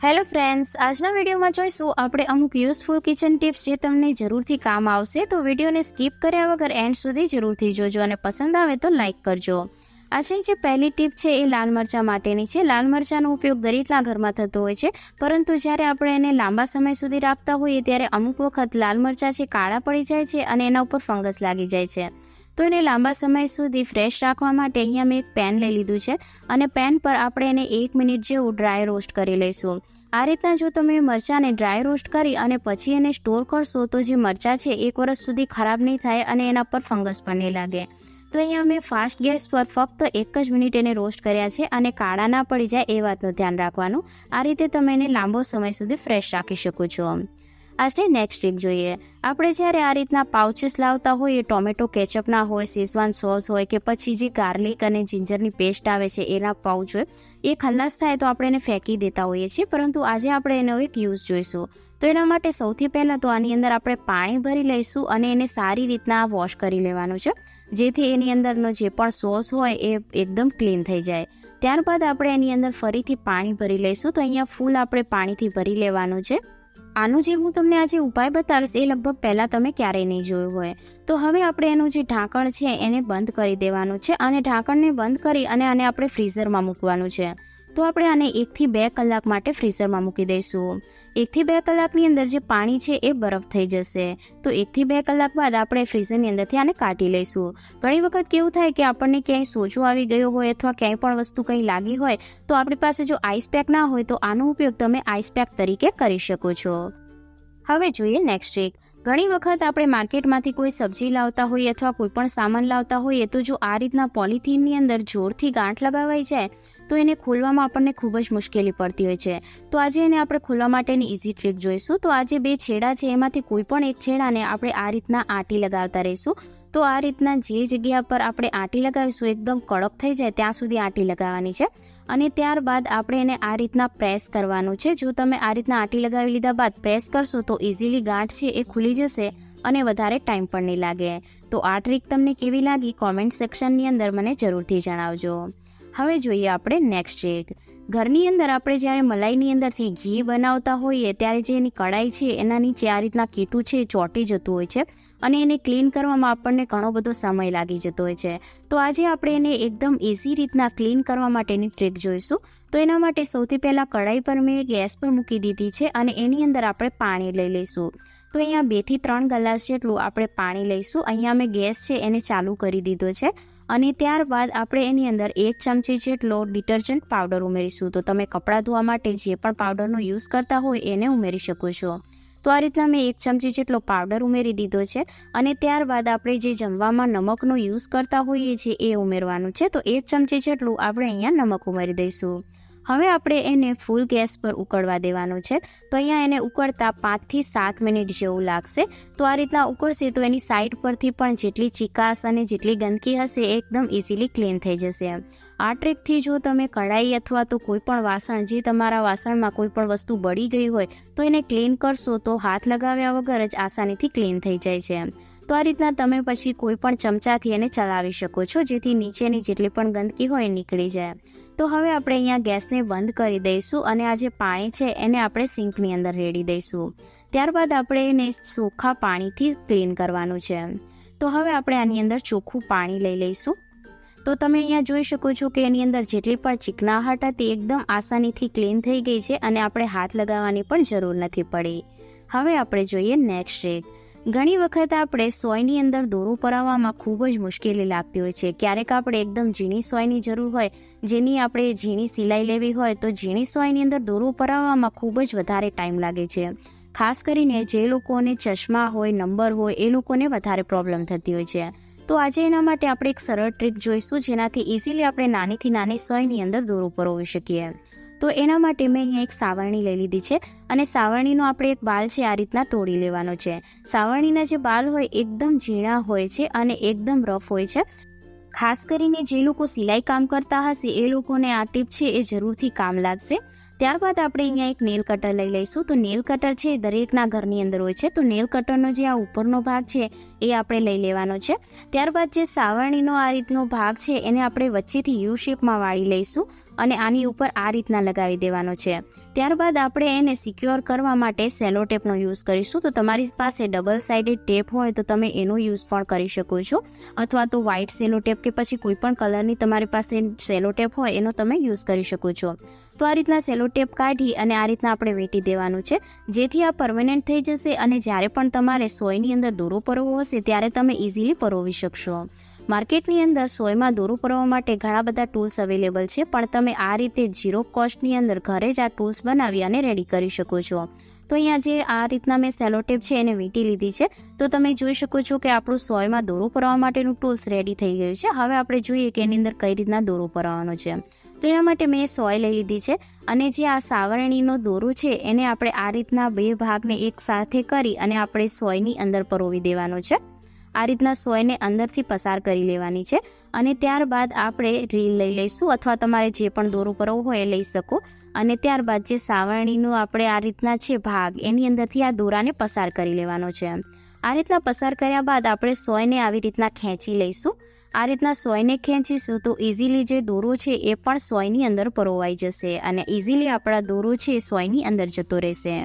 Hello friends, આજના વિડીયોમાં જોઈશું આપણે અમુક યુઝફુલ કિચન ટિપ્સ જે તમને જરૂરથી કામ આવશે. તો વિડીયોને સ્કીપ કર્યા વગર એન્ડ સુધી જરૂરથી જોજો અને પસંદ આવે તો લાઇક કરજો. આજની જે પહેલી ટીપ છે એ લાલ મરચાં માટેની છે. લાલ મરચાંનો ઉપયોગ દરેકના ઘરમાં થતો હોય છે, પરંતુ જ્યારે આપણે એને લાંબા સમય સુધી રાખતા હોઈએ ત્યારે અમુક વખત લાલ મરચાં છે કાળા પડી જાય છે અને એના ઉપર ફંગસ લાગી જાય છે. તો એને લાંબા સમય સુધી ફ્રેશ રાખવા માટે અહીંયા મેં એક પેન લઈ લીધું છે અને પેન પર આપણે એને 1 મિનિટ જેવું ડ્રાય રોસ્ટ કરી લઈશું. આ રીતના જો તમે મરચાંને ડ્રાય રોસ્ટ કરી અને પછી એને સ્ટોર કરશો તો જે મરચાં છે 1 વર્ષ સુધી ખરાબ નહીં થાય અને એના પર ફંગસ પણ નહીં લાગે. તો અહીંયા મેં ફાસ્ટ ગેસ પર ફક્ત 1 જ મિનિટ એને રોસ્ટ કર્યા છે અને કાળા ના પડી જાય એ વાતનું ધ્યાન રાખવાનું. આ રીતે તમે એને લાંબો સમય સુધી ફ્રેશ રાખી શકો છો. આજની નેક્સ્ટ ટ્રીક જોઈએ. આપણે જ્યારે આ રીતના પાઉચીસ લાવતા હોઈએ, ટોમેટો કેચઅપના હોય, શેઝવાન સોસ હોય કે પછી જે ગાર્લિક અને જિંજરની પેસ્ટ આવે છે એના પાઉચ હોય, એ ખલ્લાસ થાય તો આપણે એને ફેંકી દેતા હોઈએ છીએ, પરંતુ આજે આપણે એનો એક યુઝ જોઈશું. તો એના માટે સૌથી પહેલાં તો આની અંદર આપણે પાણી ભરી લઈશું અને એને સારી રીતના વોશ કરી લેવાનું છે, જેથી એની અંદરનો જે પણ સોસ હોય એ એકદમ ક્લીન થઈ જાય. ત્યારબાદ આપણે એની અંદર ફરીથી પાણી ભરી લઈશું. તો અહીંયા ફૂલ આપણે પાણીથી ભરી લેવાનું છે. આનું જે હું તમને આજે ઉપાય બતાવીશ એ લગભગ પહેલાં તમે ક્યારેય નહીં જોયું હોય. તો હવે આપણે એનું જે ઢાંકણ છે એને બંધ કરી દેવાનું છે અને ઢાંકણને બંધ કરી અને આને આપણે ફ્રીઝરમાં મૂકવાનું છે. તો આપણે આને 1 થી 2 કલાક માટે ફ્રીઝરમાં મૂકી દઈશું. 1 થી 2 કલાકની અંદર જે પાણી છે એ બરફ થઈ જશે. તો 1 થી 2 કલાક બાદ આપણે ફ્રીઝરની અંદરથી આને કાઢી લઈશું. ઘણી વખત કેવું થાય કે આપણને ક્યાંય સોજો આવી ગયો હોય અથવા ક્યાંય પણ વસ્તુ કંઈ લાગી હોય તો આપણી પાસે જો આઈસ પેક ના હોય તો આનો ઉપયોગ તમે આઈસ પેક તરીકે કરી શકો છો. હવે જોઈએ નેક્સ્ટ ટ્રીક. ઘણી વખત આપણે માર્કેટમાંથી કોઈ સબ્જી લાવતા હોઈએ અથવા કોઈ પણ સામાન લાવતા હોઈએ તો જો આ રીતના પોલિથીનની અંદર જોરથી ગાંઠ લગાવાઈ જાય તો એને ખોલવામાં આપણને ખૂબ જ મુશ્કેલી પડતી હોય છે. તો આજે એને આપણે ખોલવા માટેની ઇઝી ટ્રીક જોઈશું. તો આ જે 2 છેડા છે એમાંથી કોઈ પણ એક છેડાને આપણે આ રીતના આંટી લગાવતા રહીશું. તો આ રીતના જે જગ્યા પર આપણે આંટી લગાવીશું એકદમ કડક થઈ જાય ત્યાં સુધી આંટી લગાવવાની છે અને ત્યારબાદ આપણે એને આ રીતના પ્રેસ કરવાનું છે. જો તમે આ રીતના આંટી લગાવી લીધા બાદ પ્રેસ કરશો તો ઇઝીલી ગાંઠ છે એ ખુલી જશે અને વધારે ટાઈમ પણ નહીં લાગે. તો આ ટ્રીક તમને કેવી લાગી કોમેન્ટ સેક્શનની અંદર મને જરૂરથી જણાવજો. હવે જોઈએ આપણે નેક્સ્ટ ટ્રીક. ઘરની અંદર આપણે જ્યારે મલાઈની અંદરથી ઘી બનાવતા હોઈએ ત્યારે જે એની કડાઈ છે એના નીચે આ રીતના કીટું છે એ ચોંટી જતું હોય છે અને એને ક્લીન કરવામાં આપણને ઘણો બધો સમય લાગી જતો હોય છે. તો આજે આપણે એને એકદમ ઇઝી રીતના ક્લીન કરવા માટેની ટ્રીક જોઈશું. તો એના માટે સૌથી પહેલાં કડાઈ પર મેં ગેસ પર મૂકી દીધી છે અને એની અંદર આપણે પાણી લઈ લઈશું. તો અહીંયા 2 થી 3 ગ્લાસ જેટલું આપણે પાણી લઈશું. અહીંયા મેં ગેસ છે એને ચાલુ કરી દીધો છે અને ત્યારબાદ આપણે એની અંદર 1 ચમચી જેટલો ડિટર્જન્ટ પાવડર ઉમેરીશું. તો તમે કપડાં ધોવા માટે જે પણ પાવડરનો યુઝ કરતા હોય એને ઉમેરી શકો છો. તો આ રીતના મેં 1 ચમચી જેટલો પાવડર ઉમેરી દીધો છે અને ત્યારબાદ આપણે જે જમવામાં નમકનો યુઝ કરતા હોઈએ છીએ એ ઉમેરવાનું છે. તો 1 ચમચી જેટલું આપણે અહીંયા નમક ઉમેરી દઈશું. હવે આપણે એને ફૂલ ગેસ પર ઉકળવા દેવાનું છે. તો અહીંયા એને ઉકળતા 5 થી 7 મિનિટ જેવું લાગશે. તો આ રીતના ઉકળશે તો એની સાઈડ પરથી પણ જેટલી ચીકાશ અને જેટલી ગંદકી હશે એ એકદમ ઇઝીલી ક્લીન થઈ જશે. આ ટ્રીકથી જો તમે કઢાઈ અથવા તો કોઈ પણ વાસણ જે તમારા વાસણમાં કોઈ પણ વસ્તુ બળી ગઈ હોય તો એને ક્લીન કરશો તો હાથ લગાવ્યા વગર જ આસાનીથી ક્લીન થઈ જાય છે. તો આ રીતના તમે પછી કોઈ પણ ચમચાથી એને ચલાવી શકો છો જેથી નીચેની જેટલી પણ ગંદકી હોય એ નીકળી જાય. તો હવે આપણે અહીંયા ગેસને બંધ કરી દઈશું અને આ જે પાણી છે એને આપણે સિંકની અંદર રેડી દઈશું. ત્યારબાદ આપણે એને ચોખ્ખા પાણીથી ક્લીન કરવાનું છે. તો હવે આપણે આની અંદર ચોખ્ખું પાણી લઈ લઈશું. તો તમે અહીંયા જોઈ શકો છો કે એની અંદર જેટલી પણ ચીકણાહટ હતી એકદમ આસાનીથી ક્લીન થઈ ગઈ છે અને આપણે હાથ લગાવવાની પણ જરૂર નથી પડી. હવે આપણે જોઈએ નેક્સ્ટ ટ્રીક. ઘણી વખત આપણે સોયની અંદર દોરો પરાવવામાં ખૂબ જ મુશ્કેલી લાગતી હોય છે. ક્યારેક આપણે એકદમ ઝીણી સોયની જરૂર હોય જેની આપણે ઝીણી સિલાઈ લેવી હોય તો ઝીણી સોયની અંદર દોરો પરાવવામાં ખૂબ જ વધારે ટાઈમ લાગે છે. ખાસ કરીને જે લોકોને ચશ્મા હોય, નંબર હોય એ લોકોને વધારે પ્રોબ્લેમ થતી હોય છે. તો આજે એના માટે આપણે એક સરળ ટ્રીક જોઈશું જેનાથી ઇઝીલી આપણે નાનીથી નાની સોયની અંદર દોરો પરોવી શકીએ. તો એના માટે મેં અહીંયા એક સાવરણી લઈ લીધી છે અને સાવરણીનો આપણે એક બાલ છે આ રીતના તોડી લેવાનો છે. સાવરણીના જે બાલ હોય એકદમ ઝીણા હોય છે અને એકદમ રફ હોય છે. ખાસ કરીને જે લોકો સિલાઈ કામ કરતા હશે એ લોકોને આ ટીપ છે એ જરૂરથી કામ લાગશે. ત્યારબાદ આપણે અહીંયા એક નેલ કટર લઈ લઈશું. તો નેલ કટર છે દરેકના ઘરની અંદર હોય છે. તો નેલ કટરનો જે આ ઉપરનો ભાગ છે એ આપણે લઈ લેવાનો છે. ત્યારબાદ જે સાવરણીનો આ રીતનો ભાગ છે એને આપણે વચ્ચેથી યુ શેપમાં વાળી લઈશું અને આની ઉપર આ રીતના લગાવી દેવાનો છે. ત્યારબાદ આપણે એને સિક્યોર કરવા માટે સેલો ટેપનો યુઝ કરીશું. તો તમારી પાસે ડબલ સાઇડેડ ટેપ હોય તો તમે એનો યુઝ પણ કરી શકો છો, અથવા તો વ્હાઇટ સેલો ટેપ કે પછી કોઈ પણ કલરની તમારી પાસે સેલો ટેપ હોય એનો તમે યુઝ કરી શકો છો. તો આ રીતના સેલો ટેપ કાઢી અને આ રીતના આપણે વેટી દેવાનું છે, જેથી આ પરમેનન્ટ થઈ જશે અને જ્યારે પણ તમારે સોયની અંદર દોરો પરોવો હશે ત્યારે તમે ઇઝીલી પરોવી શકશો. માર્કેટની અંદર સોયમાં દોરો પરોવવા માટે ઘણા બધા ટૂલ્સ અવેલેબલ છે, પણ તમે આ રીતે ઝીરો કોસ્ટની અંદર ઘરે જ આ ટૂલ્સ બનાવી અને રેડી કરી શકો છો. તો અહીંયા જે આ રીતના મેં સેલો ટેપ છે એને વીંટી લીધી છે. તો તમે જોઈ શકો છો કે આપણું સોયમાં દોરો પરોવવા માટેનું ટૂલ્સ રેડી થઈ ગયું છે. હવે આપણે જોઈએ કે એની અંદર કઈ રીતના દોરો પરોવવાનો છે. તો એના માટે મેં સોય લઈ લીધી છે અને જે આ સાવરણીનો દોરો છે એને આપણે આ રીતના બે ભાગને એક સાથે કરી અને આપણે સોયની અંદર પરોવી દેવાનો છે. આ રીતના સોયને અંદરથી પસાર કરી લેવાની છે અને ત્યારબાદ આપણે રીલ લઈ લઈશું, અથવા તમારે જે પણ દોરો પરોવવો હોય એ લઈ શકો. અને ત્યારબાદ જે સાવરણીનો આપણે આ રીતના છે ભાગ એની અંદરથી આ દોરાને પસાર કરી લેવાનો છે. આ રીતના પસાર કર્યા બાદ આપણે સોયને આવી રીતના ખેંચી લઈશું. આ રીતના સોયને ખેંચીશું તો ઇઝીલી જે દોરો છે એ પણ સોયની અંદર પરોવાઈ જશે અને ઇઝીલી આપણા દોરો છે સોયની અંદર જતો રહેશે.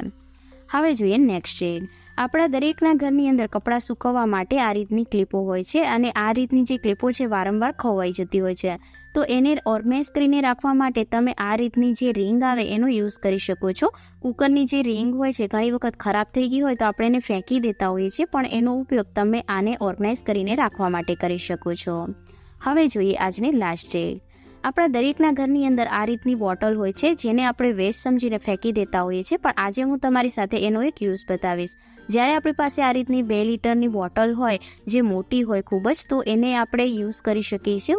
હવે જોઈએ નેક્સ્ટ રીલ. આપણા દરેકના ઘરની અંદર કપડાં સૂકવવા માટે આ રીતની ક્લિપો હોય છે અને આ રીતની જે ક્લિપો છે વારંવાર ખોવાઈ જતી હોય છે. તો એને ઓર્ગેનાઇઝ કરીને રાખવા માટે તમે આ રીતની જે રિંગ આવે એનો યુઝ કરી શકો છો. કુકરની જે રિંગ હોય છે ઘણી વખત ખરાબ થઈ ગઈ હોય તો આપણે એને ફેંકી દેતા હોઈએ છીએ, પણ એનો ઉપયોગ તમે આને ઓર્ગેનાઇઝ કરીને રાખવા માટે કરી શકો છો. હવે જોઈએ આજની લાસ્ટ રીલ. આપણા દરેકના ઘરની અંદર આ રીતની બોટલ હોય છે જેને આપણે વેસ્ટ સમજીને ફેંકી દેતા હોઈએ છીએ, પણ આજે હું તમારી સાથે એનો એક યુઝ બતાવીશ. જ્યારે આપણી પાસે આ રીતની 2 લીટરની બોટલ હોય જે મોટી હોય ખૂબ જ, તો એને આપણે યુઝ કરી શકીએ છીએ.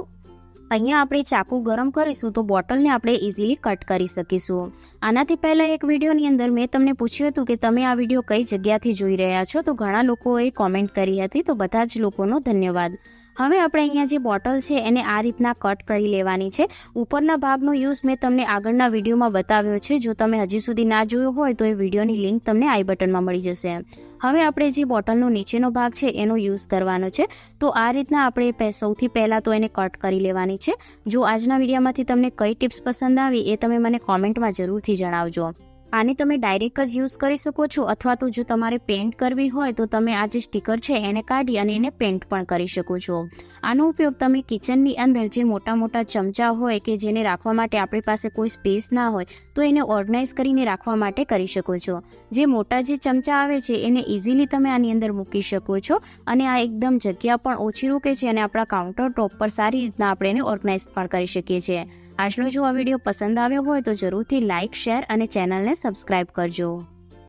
અહીંયા આપણે ચાકુ ગરમ કરીશું તો બોટલને આપણે ઇઝીલી કટ કરી શકીશું. આનાથી પહેલાં એક વિડીયોની અંદર મેં તમને પૂછ્યું હતું કે તમે આ વિડીયો કઈ જગ્યાથી જોઈ રહ્યા છો, તો ઘણા લોકોએ કોમેન્ટ કરી હતી, તો બધા જ લોકોનો ધન્યવાદ. હવે આપણે અહીંયા જે બોટલ છે એને આ રીતના કટ કરી લેવાની છે. ઉપરના ભાગનો યુઝ મેં તમને આગળના વિડીયોમાં બતાવ્યો છે. જો તમે હજી સુધી ના જોયો હોય તો એ વિડીયોની લિંક તમને આઈ બટનમાં મળી જશે. હવે આપણે જે બોટલનો નીચેનો ભાગ છે એનો યુઝ કરવાનો છે. તો આ રીતના આપણે સૌથી પહેલાં તો એને કટ કરી લેવાની છે. જો આજના વિડીયોમાંથી તમને કઈ ટિપ્સ પસંદ આવી એ તમે મને કોમેન્ટમાં જરૂરથી જણાવજો. આને તમે ડાયરેક્ટ જ યુઝ કરી શકો છો, અથવા તો જો તમારે પેન્ટ કરવી હોય તો તમે આ જે સ્ટીકર છે એને કાઢી અને એને પેન્ટ પણ કરી શકો છો. આનો ઉપયોગ તમે કિચનની અંદર જે મોટા મોટા ચમચા હોય કે જેને રાખવા માટે આપણી પાસે કોઈ સ્પેસ ના હોય તો એને ઓર્ગેનાઇઝ કરીને રાખવા માટે કરી શકો છો. જે મોટા જે ચમચા આવે છે એને ઇઝીલી તમે આની અંદર મૂકી શકો છો અને આ એકદમ જગ્યા પણ ઓછી રોકે છે અને આપણા કાઉન્ટર ટોપ પર સારી રીતના આપણે એને ઓર્ગેનાઇઝ પણ કરી શકીએ છીએ. આજનો જો આ વિડીયો પસંદ આવ્યો હોય તો જરૂરથી લાઇક, શેર અને ચેનલને સબસ્ક્રાઇબ કરજો.